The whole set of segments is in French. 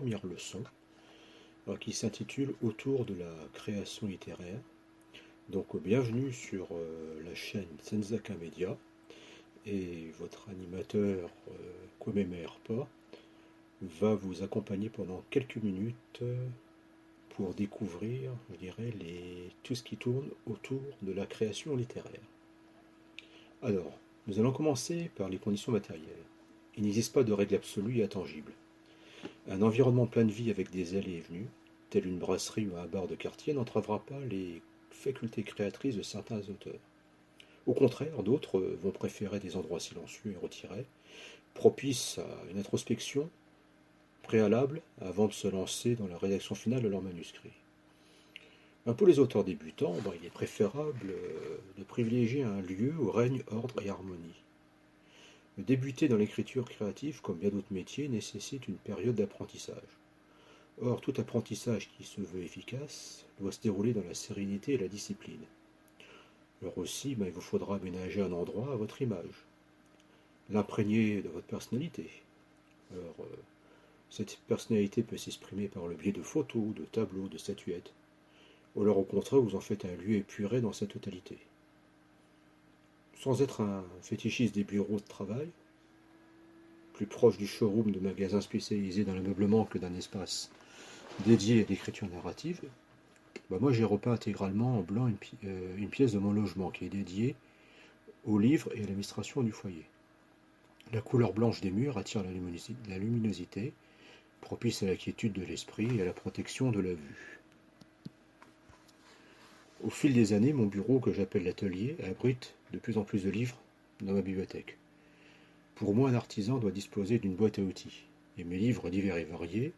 première leçon qui s'intitule Autour de la création littéraire. Donc bienvenue sur la chaîne Senzaka Media et votre animateur Kwame Meherpa va vous accompagner pendant quelques minutes pour découvrir, je dirais, tout ce qui tourne autour de la création littéraire. Alors, nous allons commencer par les conditions matérielles. Il n'existe pas de règle absolue et intangible. Un environnement plein de vie avec des allées et venues, tel une brasserie ou un bar de quartier, n'entravera pas les facultés créatrices de certains auteurs. Au contraire, d'autres vont préférer des endroits silencieux et retirés, propices à une introspection préalable avant de se lancer dans la rédaction finale de leur manuscrit. Pour les auteurs débutants, il est préférable de privilégier un lieu où règne ordre et harmonie. Débuter dans l'écriture créative, comme bien d'autres métiers, nécessite une période d'apprentissage. Or, tout apprentissage qui se veut efficace doit se dérouler dans la sérénité et la discipline. Alors aussi, il vous faudra aménager un endroit à votre image, l'imprégner de votre personnalité. Alors, cette personnalité peut s'exprimer par le biais de photos, de tableaux, de statuettes. Ou alors au contraire, vous en faites un lieu épuré dans sa totalité. Sans être un fétichiste des bureaux de travail, plus proche du showroom de magasins spécialisés dans l'ameublement que d'un espace dédié à l'écriture narrative, moi j'ai repeint intégralement en blanc une pièce de mon logement qui est dédiée aux livres et à l'administration du foyer. La couleur blanche des murs attire la luminosité, propice à la quiétude de l'esprit et à la protection de la vue. Au fil des années, mon bureau, que j'appelle l'atelier, abrite de plus en plus de livres dans ma bibliothèque. Pour moi, un artisan doit disposer d'une boîte à outils, et mes livres divers et variés,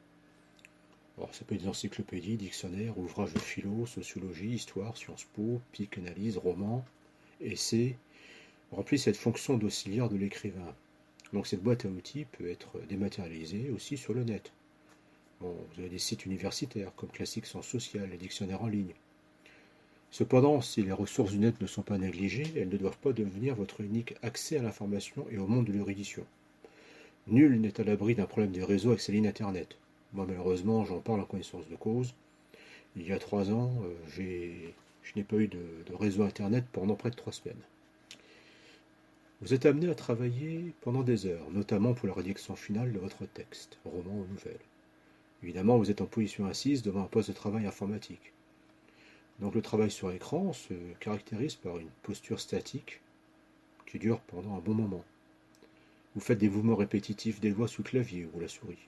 alors ça peut être des encyclopédies, dictionnaires, ouvrages de philo, sociologie, histoire, Sciences Po, psychanalyse, romans, essais, remplissent cette fonction d'auxiliaire de l'écrivain. Donc cette boîte à outils peut être dématérialisée aussi sur le net. Vous avez des sites universitaires comme Classique Sciences Sociales, les dictionnaires en ligne. Cependant, si les ressources du net ne sont pas négligées, elles ne doivent pas devenir votre unique accès à l'information et au monde de l'érudition. Nul n'est à l'abri d'un problème des réseaux avec sa ligne internet. Moi, malheureusement, j'en parle en connaissance de cause. Il y a 3 ans, je n'ai pas eu de réseau internet pendant près de 3 semaines. Vous êtes amené à travailler pendant des heures, notamment pour la rédaction finale de votre texte, roman ou nouvelle. Évidemment, vous êtes en position assise devant un poste de travail informatique. Donc le travail sur écran se caractérise par une posture statique qui dure pendant un bon moment. Vous faites des mouvements répétitifs des doigts sous le clavier ou la souris.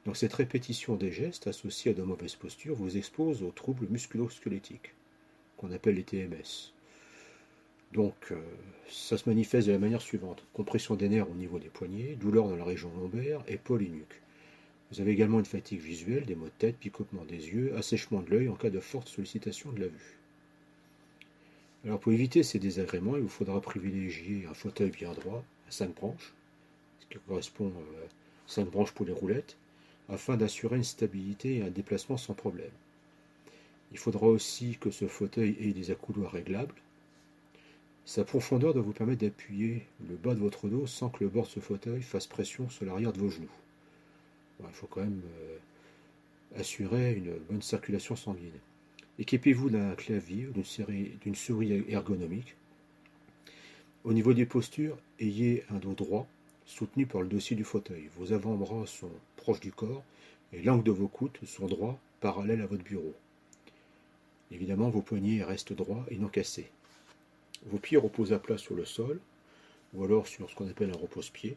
Donc cette répétition des gestes associée à de mauvaises postures vous expose aux troubles musculo-squelettiques, qu'on appelle les TMS. Donc ça se manifeste de la manière suivante: compression des nerfs au niveau des poignets, douleur dans la région lombaire, épaules et nuque. Vous avez également une fatigue visuelle, des maux de tête, picotement des yeux, assèchement de l'œil en cas de forte sollicitation de la vue. Alors pour éviter ces désagréments, il vous faudra privilégier un fauteuil bien droit, à 5 branches, ce qui correspond à 5 branches pour les roulettes, afin d'assurer une stabilité et un déplacement sans problème. Il faudra aussi que ce fauteuil ait des accoudoirs réglables. Sa profondeur doit vous permettre d'appuyer le bas de votre dos sans que le bord de ce fauteuil fasse pression sur l'arrière de vos genoux. Il faut quand même assurer une bonne circulation sanguine. Équipez-vous d'un clavier ou d'une souris ergonomique. Au niveau des postures, ayez un dos droit, soutenu par le dossier du fauteuil. Vos avant-bras sont proches du corps et l'angle de vos coudes sont droits, parallèles à votre bureau. Évidemment, vos poignets restent droits et non cassés. Vos pieds reposent à plat sur le sol ou alors sur ce qu'on appelle un repose-pied.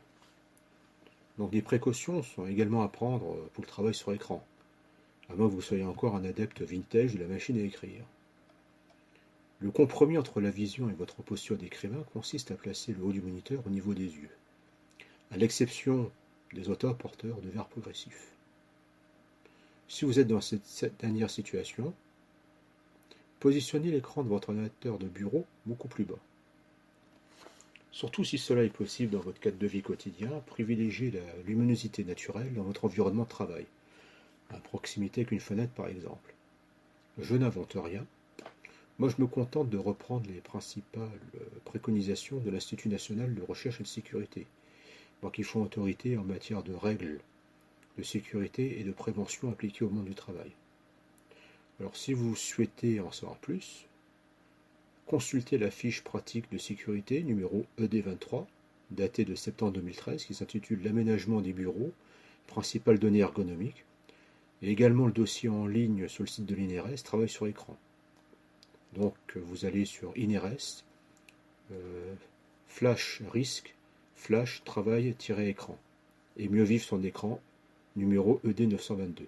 Donc des précautions sont également à prendre pour le travail sur écran, à moins que vous soyez encore un adepte vintage de la machine à écrire. Le compromis entre la vision et votre posture d'écrivain consiste à placer le haut du moniteur au niveau des yeux, à l'exception des auteurs porteurs de verres progressifs. Si vous êtes dans cette dernière situation, positionnez l'écran de votre ordinateur de bureau beaucoup plus bas. Surtout si cela est possible dans votre cadre de vie quotidien, privilégiez la luminosité naturelle dans votre environnement de travail, à proximité qu'une fenêtre par exemple. Je n'invente rien. Moi je me contente de reprendre les principales préconisations de l'Institut national de recherche et de sécurité, qui font autorité en matière de règles de sécurité et de prévention appliquées au monde du travail. Alors si vous souhaitez en savoir plus, consultez la fiche pratique de sécurité numéro ED23, datée de septembre 2013, qui s'intitule L'aménagement des bureaux, principales données ergonomiques, et également le dossier en ligne sur le site de l'INRS, Travail sur écran. Donc vous allez sur INRS, flash risque, flash travail-écran, et mieux vivre son écran, numéro ED922.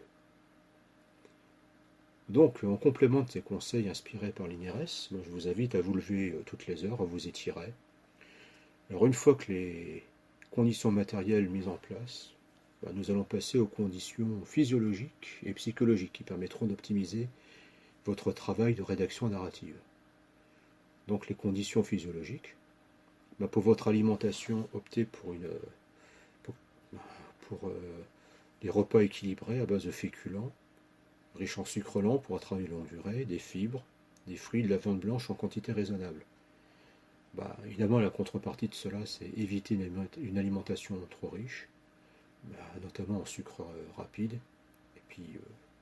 Donc, en complément de ces conseils inspirés par l'INRS, je vous invite à vous lever toutes les heures, à vous étirer. Alors, une fois que les conditions matérielles mises en place, nous allons passer aux conditions physiologiques et psychologiques qui permettront d'optimiser votre travail de rédaction narrative. Donc, les conditions physiologiques. Pour votre alimentation, optez pour des repas équilibrés à base de féculents, riches en sucre lent pour un travail de longue durée, des fibres, des fruits, de la viande blanche en quantité raisonnable. Évidemment, la contrepartie de cela, c'est éviter une alimentation trop riche, notamment en sucre rapide, et puis,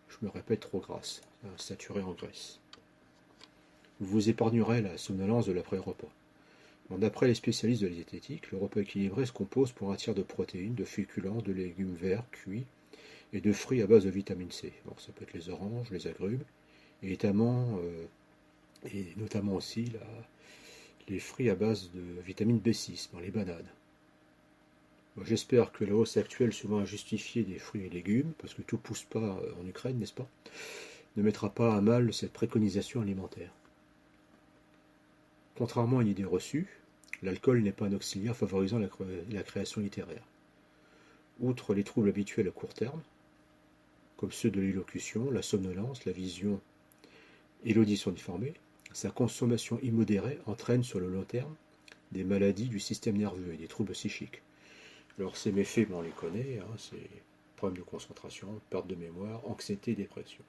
je me répète, trop grasse, saturée en graisse. Vous épargnerez la somnolence de l'après-repas. D'après les spécialistes de la diététique, le repas équilibré se compose pour un tiers de protéines, de féculents, de légumes verts cuits et de fruits à base de vitamine C. Alors, ça peut être les oranges, les agrumes, et notamment aussi les fruits à base de vitamine B6, dans les bananes. J'espère que la hausse actuelle, souvent injustifiée des fruits et légumes, parce que tout ne pousse pas en Ukraine, n'est-ce pas, ne mettra pas à mal cette préconisation alimentaire. Contrairement à une idée reçue, l'alcool n'est pas un auxiliaire favorisant la création littéraire. Outre les troubles habituels à court terme, comme ceux de l'élocution, la somnolence, la vision et l'audition déformée, sa consommation immodérée entraîne sur le long terme des maladies du système nerveux et des troubles psychiques. Alors ces méfaits, on les connaît, c'est problèmes de concentration, perte de mémoire, anxiété, dépression.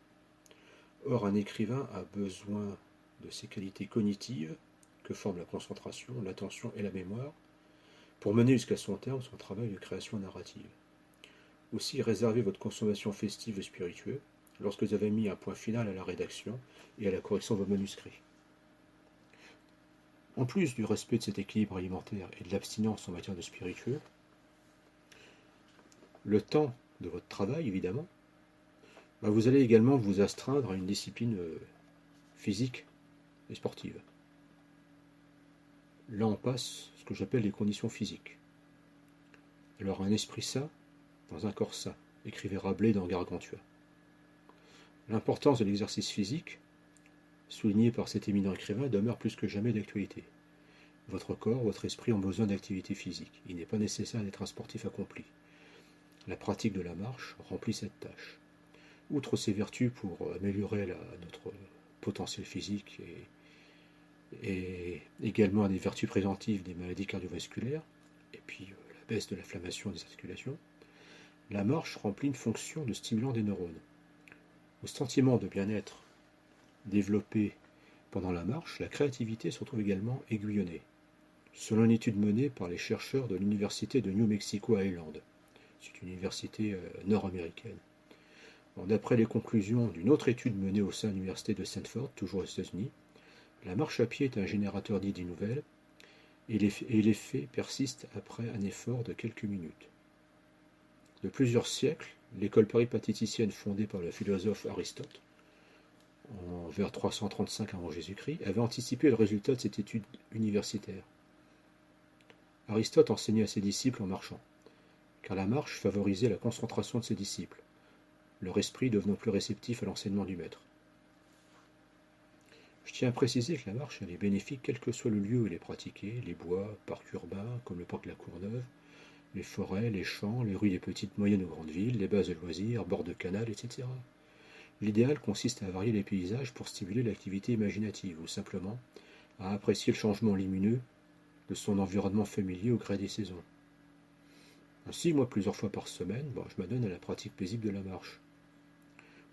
Or, un écrivain a besoin de ces qualités cognitives que forment la concentration, l'attention et la mémoire pour mener jusqu'à son terme son travail de création narrative. Aussi, réservez votre consommation festive et spiritueuse lorsque vous avez mis un point final à la rédaction et à la correction de vos manuscrits. En plus du respect de cet équilibre alimentaire et de l'abstinence en matière de spiritueux, le temps de votre travail, évidemment, vous allez également vous astreindre à une discipline physique et sportive. Là, on passe ce que j'appelle les conditions physiques. Alors, un esprit sain dans un corps sain, écrivait Rabelais dans Gargantua. L'importance de l'exercice physique, soulignée par cet éminent écrivain, demeure plus que jamais d'actualité. Votre corps, votre esprit ont besoin d'activité physique. Il n'est pas nécessaire d'être un sportif accompli. La pratique de la marche remplit cette tâche. Outre ses vertus pour améliorer notre potentiel physique et également des vertus préventives des maladies cardiovasculaires, et puis la baisse de l'inflammation des articulations, la marche remplit une fonction de stimulant des neurones. Au sentiment de bien-être développé pendant la marche, la créativité se retrouve également aiguillonnée. Selon une étude menée par les chercheurs de l'université de New Mexico Island, c'est une université nord-américaine. D'après les conclusions d'une autre étude menée au sein de l'université de Stanford, toujours aux États-Unis, la marche à pied est un générateur d'idées nouvelles et l'effet persiste après un effort de quelques minutes. De plusieurs siècles, l'école péripatéticienne fondée par le philosophe Aristote, vers 335 avant Jésus-Christ, avait anticipé le résultat de cette étude universitaire. Aristote enseignait à ses disciples en marchant, car la marche favorisait la concentration de ses disciples, leur esprit devenant plus réceptif à l'enseignement du maître. Je tiens à préciser que la marche est bénéfique quel que soit le lieu où elle est pratiquée, les bois, parcs urbains, comme le parc de la Courneuve, les forêts, les champs, les rues des petites, moyennes ou grandes villes, les bases de loisirs, bords de canal, etc. L'idéal consiste à varier les paysages pour stimuler l'activité imaginative ou simplement à apprécier le changement lumineux de son environnement familier au gré des saisons. Ainsi, moi, plusieurs fois par semaine, je m'adonne à la pratique paisible de la marche.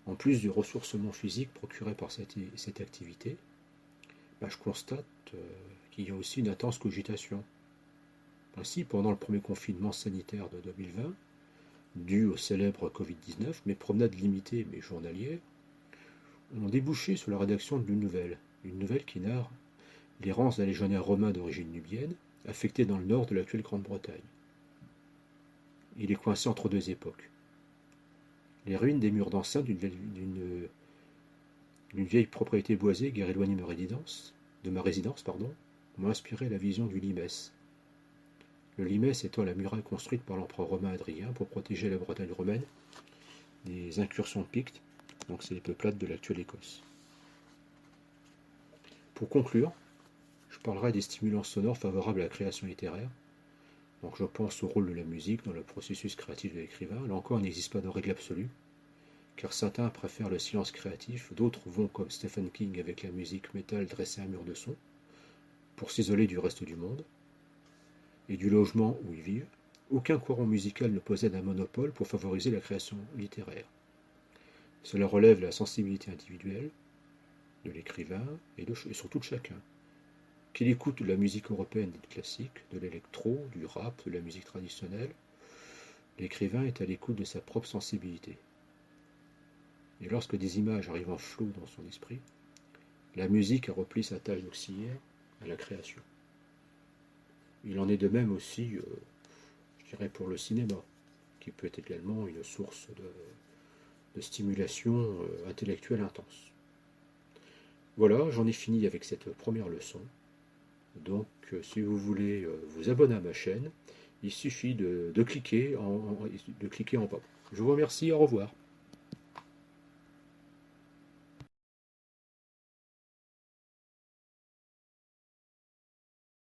En plus du ressourcement physique procuré par cette activité, je constate qu'il y a aussi une intense cogitation. Ainsi, pendant le premier confinement sanitaire de 2020, dues au célèbre Covid-19, mes promenades limitées mais journalières, ont débouché sur la rédaction d'une nouvelle qui narre l'errance d'un légionnaire romain d'origine nubienne, affecté dans le nord de l'actuelle Grande-Bretagne. Il est coincé entre deux époques. Les ruines des murs d'enceinte d'une vieille propriété boisée, guère éloignée de ma résidence, m'ont inspiré la vision du limès. Le limès étant la muraille construite par l'empereur romain Adrien pour protéger la Bretagne romaine des incursions pictes, donc c'est les peuplades de l'actuelle Écosse. Pour conclure, je parlerai des stimulants sonores favorables à la création littéraire. Donc je pense au rôle de la musique dans le processus créatif de l'écrivain. Là encore, il n'existe pas de règle absolue, car certains préfèrent le silence créatif, d'autres vont, comme Stephen King avec la musique métal, dresser un mur de son, pour s'isoler du reste du monde, et du logement où ils vivent. Aucun courant musical ne possède un monopole pour favoriser la création littéraire. Cela relève de la sensibilité individuelle de l'écrivain et surtout de chacun. Qu'il écoute de la musique européenne dite classique, de l'électro, du rap, de la musique traditionnelle, l'écrivain est à l'écoute de sa propre sensibilité. Et lorsque des images arrivent en flot dans son esprit, la musique a repris sa tâche d'auxiliaire à la création. Il en est de même aussi, je dirais, pour le cinéma, qui peut être également une source de stimulation intellectuelle intense. Voilà, j'en ai fini avec cette première leçon. Donc, si vous voulez vous abonner à ma chaîne, il suffit de cliquer en bas. Je vous remercie, au revoir.